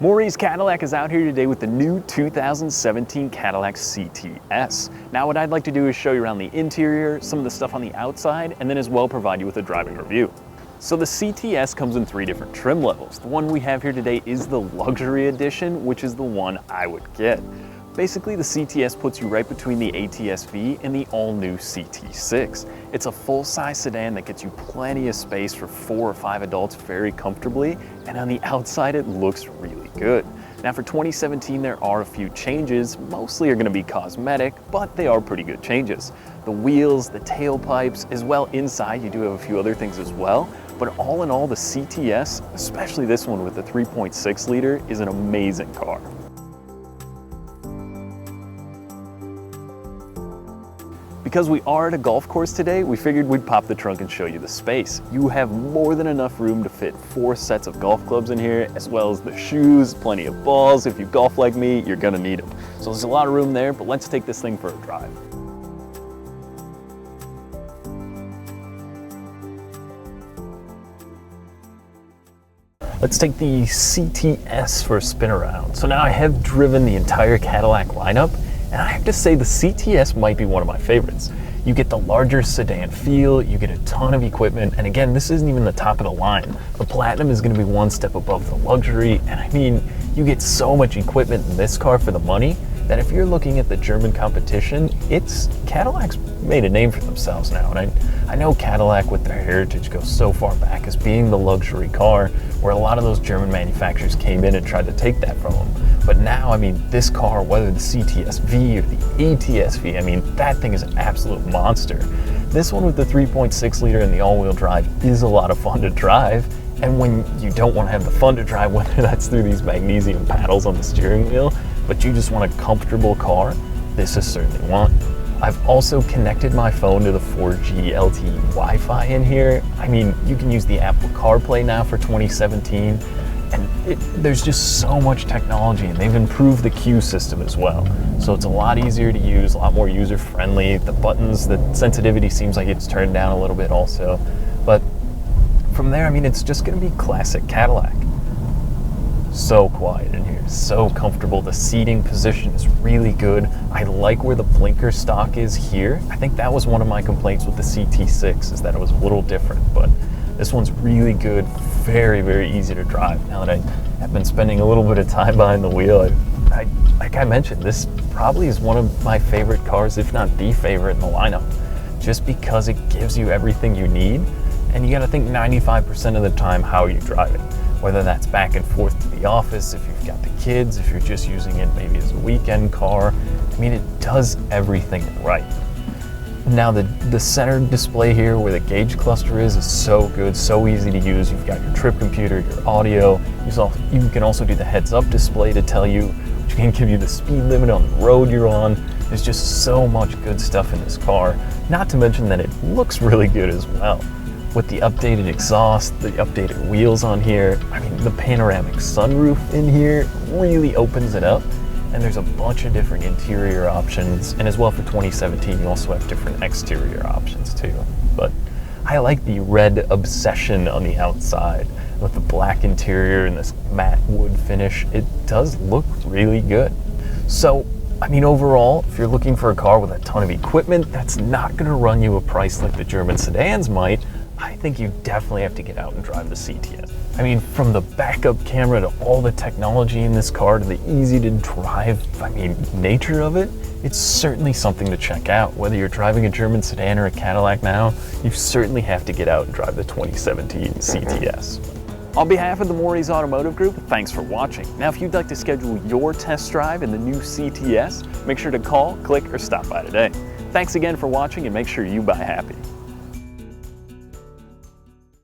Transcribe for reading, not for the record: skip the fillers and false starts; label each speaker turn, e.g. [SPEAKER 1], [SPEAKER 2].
[SPEAKER 1] Morrie's Cadillac is out here today with the new 2017 Cadillac CTS. Now what I'd like to do is show you around the interior, some of the stuff on the outside, and then as well provide you with a driving review. So the CTS comes in 3 different trim levels. The one we have here today is the luxury edition, which is the one I would get. Basically, the CTS puts you right between the ATS-V and the all-new CT6. It's a full-size sedan that gets you plenty of space for 4 or 5 adults very comfortably, and on the outside it looks really good. Now for 2017 there are a few changes, mostly are going to be cosmetic, but they are pretty good changes. The wheels, the tailpipes, as well inside you do have a few other things as well, but all in all the CTS, especially this one with the 3.6 liter, is an amazing car. Because we are at a golf course today, we figured we'd pop the trunk and show you the space. You have more than enough room to fit 4 sets of golf clubs in here, as well as the shoes, plenty of balls. If you golf like me, you're gonna need them. So there's a lot of room there, but let's take this thing for a drive. Let's take the CTS for a spin around. So now I have driven the entire Cadillac lineup, and I have to say the CTS might be one of my favorites. You get the larger sedan feel, you get a ton of equipment, and again, this isn't even the top of the line. The Platinum is gonna be 1 step above the luxury, and I mean, you get so much equipment in this car for the money that if you're looking at the German competition, Cadillac's made a name for themselves now. And I know Cadillac with their heritage goes so far back as being the luxury car where a lot of those German manufacturers came in and tried to take that from them. But now, I mean, this car, whether the CTS-V or the ATS-V, I mean, that thing is an absolute monster. This one with the 3.6 liter and the all-wheel drive is a lot of fun to drive. And when you don't want to have the fun to drive, whether that's through these magnesium paddles on the steering wheel, but you just want a comfortable car, this is certainly one. I've also connected my phone to the 4G LTE Wi-Fi in here. I mean, you can use the Apple Carplay now for 2017, and there's just so much technology, and they've improved the Q system as well. So it's a lot easier to use, a lot more user-friendly. The buttons, the sensitivity seems like it's turned down a little bit also. But from there, I mean, it's just gonna be classic Cadillac. So quiet in here, so comfortable. The seating position is really good. I like where the blinker stock is here. I think that was one of my complaints with the CT6, is that it was a little different, but this one's really good, very, very easy to drive. Now that I have been spending a little bit of time behind the wheel, like I mentioned, this probably is one of my favorite cars, if not the favorite in the lineup, just because it gives you everything you need. And you gotta think 95% of the time how are you driving? Whether that's back and forth to the office, if you've got the kids, if you're just using it maybe as a weekend car. I mean, it does everything right. Now the center display here where the gauge cluster is so good, so easy to use. You've got your trip computer, your audio. You can also do the heads-up display to tell you, which can give you the speed limit on the road you're on. There's just so much good stuff in this car. Not to mention that it looks really good as well. With the updated exhaust, the updated wheels on here, I mean, the panoramic sunroof in here really opens it up, and there's a bunch of different interior options, and as well for 2017, you also have different exterior options too. But I like the red obsession on the outside with the black interior and this matte wood finish. It does look really good. So, I mean, overall, if you're looking for a car with a ton of equipment that's not gonna run you a price like the German sedans might, I think you definitely have to get out and drive the CTS. I mean, from the backup camera to all the technology in this car to the easy to drive, I mean, nature of it, it's certainly something to check out. Whether you're driving a German sedan or a Cadillac now, you certainly have to get out and drive the 2017 CTS. On behalf of the Morrie's Automotive Group, thanks for watching. Now, if you'd like to schedule your test drive in the new CTS, make sure to call, click, or stop by today. Thanks again for watching, and make sure you buy happy.